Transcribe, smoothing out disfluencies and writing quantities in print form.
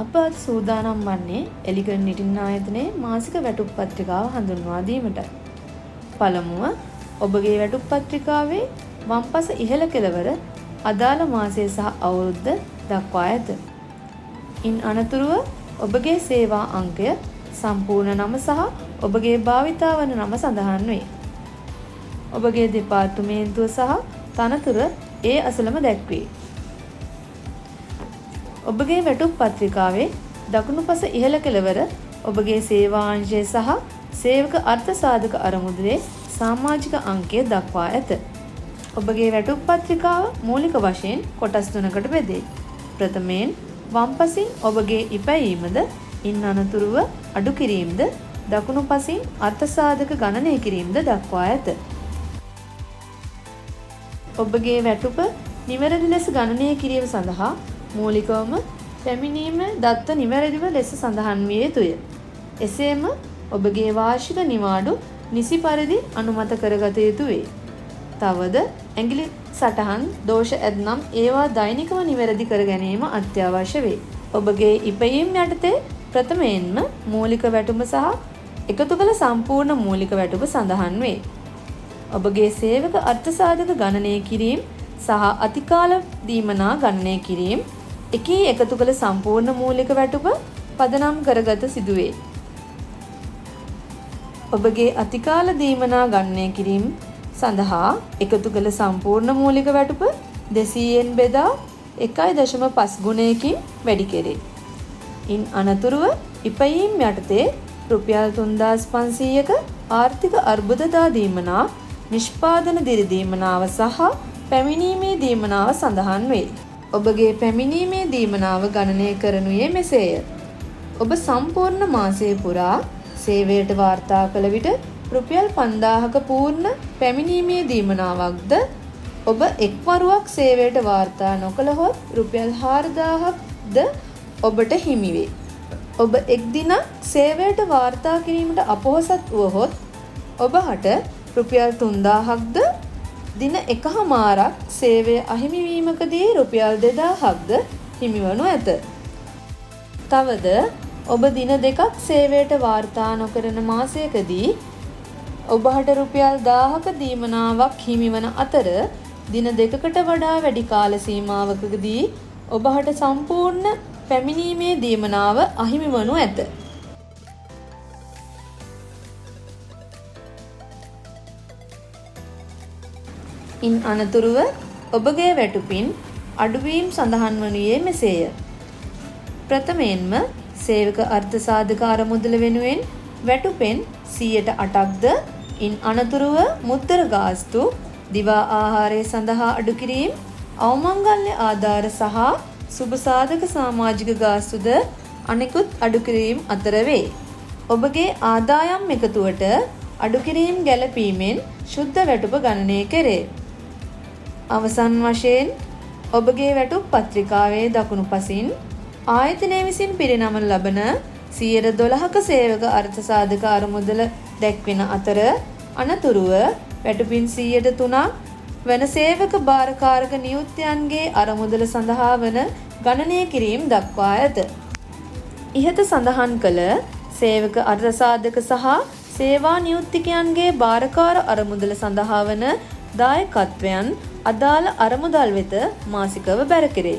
අප අද සූදානම් වන්නේ එලිකර නිටින් ආයතනයේ මාසික වැටුප් පත්‍රිකාව හඳුන්වා දීමටයි. පළමුව ඔබගේ වැටුප් පත්‍රිකාවේ වම්පස ඉහළ කෙළවර අදාළ මාසය සහ අවුරුද්ද දක්වා ඇත. ඉන් අනතුරුව ඔබගේ සේවා අංකය, සම්පූර්ණ නම සහ ඔබගේ භාවිතා වන නම සඳහන් වේ. ඔබගේ දෙපාර්තමේන්තුව සහ තනතුර ඒ අසලම දැක්වේ. ඔබගේ වැටුප් පත්‍රිකාවේ දකුණුපස ඉහළ කෙළවර ඔබගේ සේවා අංශය සහ සේවක අර්ථ සාධක අරමුදලේ සමාජික අංකය දක්වා ඇත. ඔබගේ වැටුප් පත්‍රිකාව මූලික වශයෙන් කොටස් තුනකට බෙදේ. ප්‍රථමයෙන් වම්පසින් ඔබගේ ඉපැයීමද, ඉන් අනතුරුව අඩු කිරීමද, දකුණුපසින් අර්ථ සාධක ගණනය කිරීමද දක්වා ඇත. ඔබගේ වැටුප නිවැරදි ලෙස ගණනය කිරීම සඳහා මූලිකවම පැමිණීම දත්ත නිවැරදිව ලෙස සඳහන් විය යුතුය. එසේම ඔබගේ වාර්ෂික නිවාඩු නිසි පරිදි අනුමත කරගත යුතු වේ. තවද ඇඟිලි සටහන් දෝෂ ඇතනම් ඒවා දෛනිකව නිවැරදි කර ගැනීම අත්‍යවශ්‍ය වේ. ඔබගේ ඉපයීම් යටතේ ප්‍රථමයෙන්ම මූලික වැටුප සහ එකතු කළ සම්පූර්ණ මූලික වැටුප සඳහන් වේ. ඔබගේ සේවක අර්ථ සාධක ගණනය කිරීම සහ අතිකාල දීමනා ගණනය කිරීම එකී එකතු කළ සම්පූර්ණ මූලික වැටුප පදනම් කරගත සිදුවේ. ඔබගේ අතිකාල දීමනා ගණනය කිරීම සඳහා එකතු කළ සම්පූර්ණ මූලික වැටුප 200න් බෙදා 1.5 ගුණයකින් වැඩි කෙරේ. ඉන් අනතුරුව ඉපයීම් යටතේ රුපියල් 3500ක ආර්ථික අර්බුදතා දීමනා, නිෂ්පාදන දිරි දීමනාව සහ පැමිණීමේ දීමනාව සඳහන් වේ. ඔබගේ පැමිණීමේ දීමනාව ගණනය කරනුයේ මෙසේය. ඔබ සම්පූර්ණ මාසය පුරා සේවයට වාර්තා කළ විට රුපියල් 5000ක පූර්ණ පැමිණීමේ දීමනාවක්ද, ඔබ එක් වරුවක් සේවයට වාර්තා නොකළහොත් රුපියල් 4000ක්ද ඔබට හිමි වේ. ඔබ එක් දිනක් සේවයට වාර්තා කිරීමට අපොහොසත් වුවහොත් ඔබට රුපියල් 3000ක්ද, දින එකහමාරක් සේවය අහිමි වීමකදී රුපියල් 2000ක්ද හිමිවනු ඇත. තවද ඔබ දින දෙකක් සේවයට වාර්තා නොකරන මාසයකදී ඔබට රුපියල් 1000ක දීමනාවක් හිමිවන අතර දින දෙකකට වඩා වැඩි කාල සීමාවකදී ඔබට සම්පූර්ණ පැමිණීමේ දීමනාව අහිමි වනු ඇත. ඉන් අනතුරුව ඔබගේ වැටුපින් අඩුවීම් සඳහන් වනුයේ මෙසේය. ප්‍රථමයෙන්ම සේවක අර්ථ සාධක අරමුදල වෙනුවෙන් වැටුපෙන් 8%ක්ද, ඉන් අනතුරුව මුද්දර ගාස්තු, දිවා ආහාරය සඳහා අඩු කිරීම, අවමංගල්‍ය ආධාර සහ සුබ සාධක සමාජික ගාස්තුද අනෙකුත් අඩු කිරීම අතර වේ. ඔබගේ ආදායම් එකතුවට අඩු කිරීම ගැලපීමෙන් ශුද්ධ වැටුප ගණනය කෙරේ. අවසන් වශයෙන් ඔබගේ වැටුප් පත්‍රිකාවේ දකුණු පසින් ආයතනය විසින් පිරිනමන ලබන 12%ක සේවක අර්ථ සාධක අරමුදල දැක්වෙන අතර අනතුරුව වැටුපින් 3%ක් වන සේවක භාරකාරක නියුක්තයන්ගේ අරමුදල සඳහා වන ගණනය කිරීම දක්වා ඇත. ඉහත සඳහන් කළ සේවක අර්ථ සාධක සහ සේවා නියුක්තිකයන්ගේ භාරකාර අරමුදල සඳහා වන දායකත්වයන් අදාළ අරමුදල් වෙත මාසිකව බැර කෙරේ.